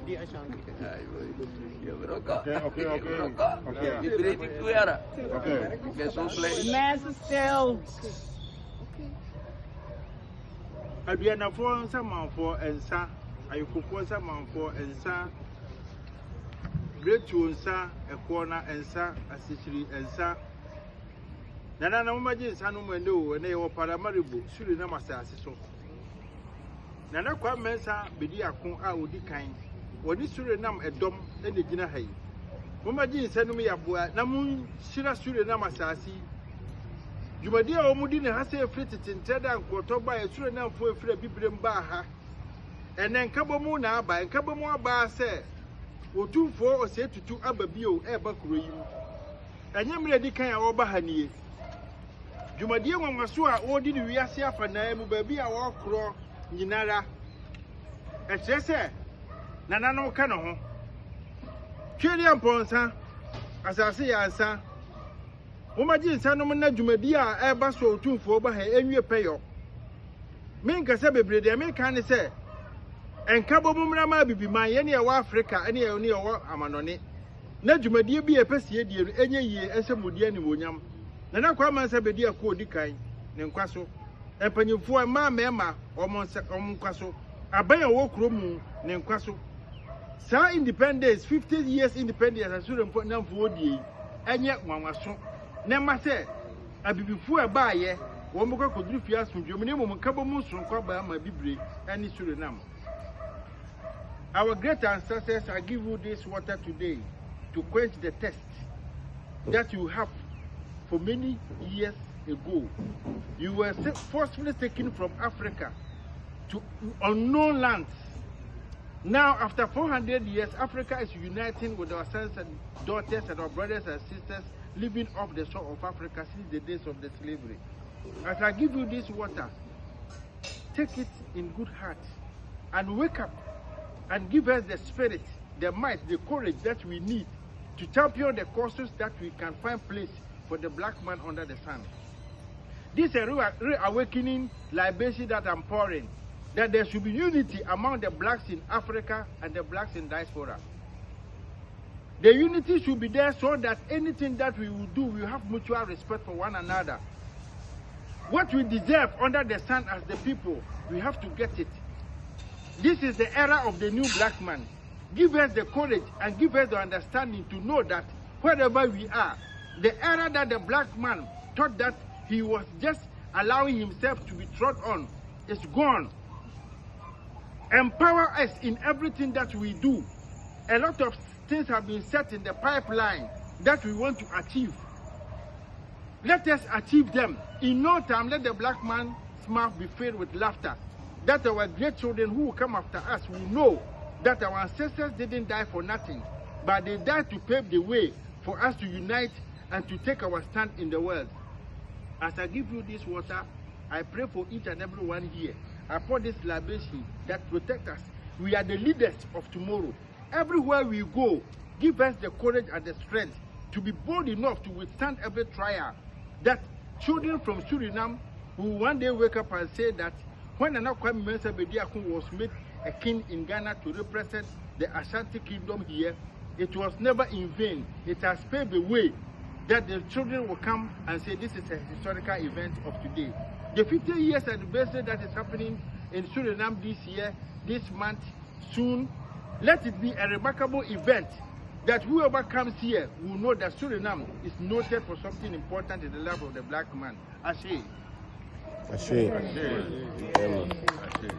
The Asante. Okay. Master still. I be an afford someone for and sa. I propose someone for and sa. Great to sa a corner and sa, accessory and sa. Nana no imagine Sanu Mendo and they were Paramaribu, Surinam Assassin. Nana Kwa Mensa, Bedia Kun Audi kind, or this Surinam a dom and the dinner hay. Imagine Sanumi Abua, Namun Shira Surinam Assassi. You my dear Omudin has a fritted in Tada and Quarto by a Surinam for a free Biblim Baha. And then Kabamuna by Kabamua Bar say, Otumfuo or say to 2 Ababio, Ebakuri. And you ready kind of Obahani. You my dear one was so ordered we are safe for name, baby, our crow, Ninara. And say, Nana no canoe. Chilian Ponsa, as I say, answer. Imagine Sanomana Jumedia, Abaso, Otumfuo, by any payo. Minka Sabe, the American say, and Cabomama be my any of Africa, any of Amanoni. Najumedia be a pessie, any year, as a Mudian William. Nana Kwama Sabedia Kodikai, Nenquaso, and Penufua Mamma, or Monquaso, a bay of walk room, Nenquaso. Sa independence, 50 years independence, as soon put down for the and yet one was so. Nema say, I be before a buyer, one more could do fias from Germany, Cabomus from Quaba, my Bibli, and the Surinam. Our great ancestors, I give you this water today to quench the thirst that you have. For many years ago, you were forcefully taken from Africa to unknown lands. Now, after 400 years, Africa is uniting with our sons and daughters and our brothers and sisters living off the shore of Africa since the days of the slavery. As I give you this water, take it in good heart and wake up and give us the spirit, the might, the courage that we need to champion the causes that we can find place for the black man under the sun. This is a reawakening libation that I'm pouring, that there should be unity among the blacks in Africa and the blacks in diaspora. The unity should be there so that anything that we will do, we have mutual respect for one another. What we deserve under the sun as the people, we have to get it. This is the era of the new black man. Give us the courage and give us the understanding to know that wherever we are, the era that the black man thought that he was just allowing himself to be trod on is gone. Empower us in everything that we do. A lot of things have been set in the pipeline that we want to achieve. Let us achieve them. In no time, let the black man's mouth be filled with laughter. That our great children who will come after us will know that our ancestors didn't die for nothing, but they died to pave the way for us to unite and to take our stand in the world. As I give you this water, I pray for each and every one here. I pour this libation that protect us. We are the leaders of tomorrow. Everywhere we go, give us the courage and the strength to be bold enough to withstand every trial. That children from Surinam will one day wake up and say that when Nana Kwame Mensah Bediakun was made a king in Ghana to represent the Asante kingdom here, it was never in vain. It has paved the way that the children will come and say this is a historical event of today. The 50 years anniversary that is happening in Surinam this year, this month, soon, let it be a remarkable event that whoever comes here will know that Surinam is noted for something important in the life of the black man. Ashe. Ashe. Ashe. Ashe.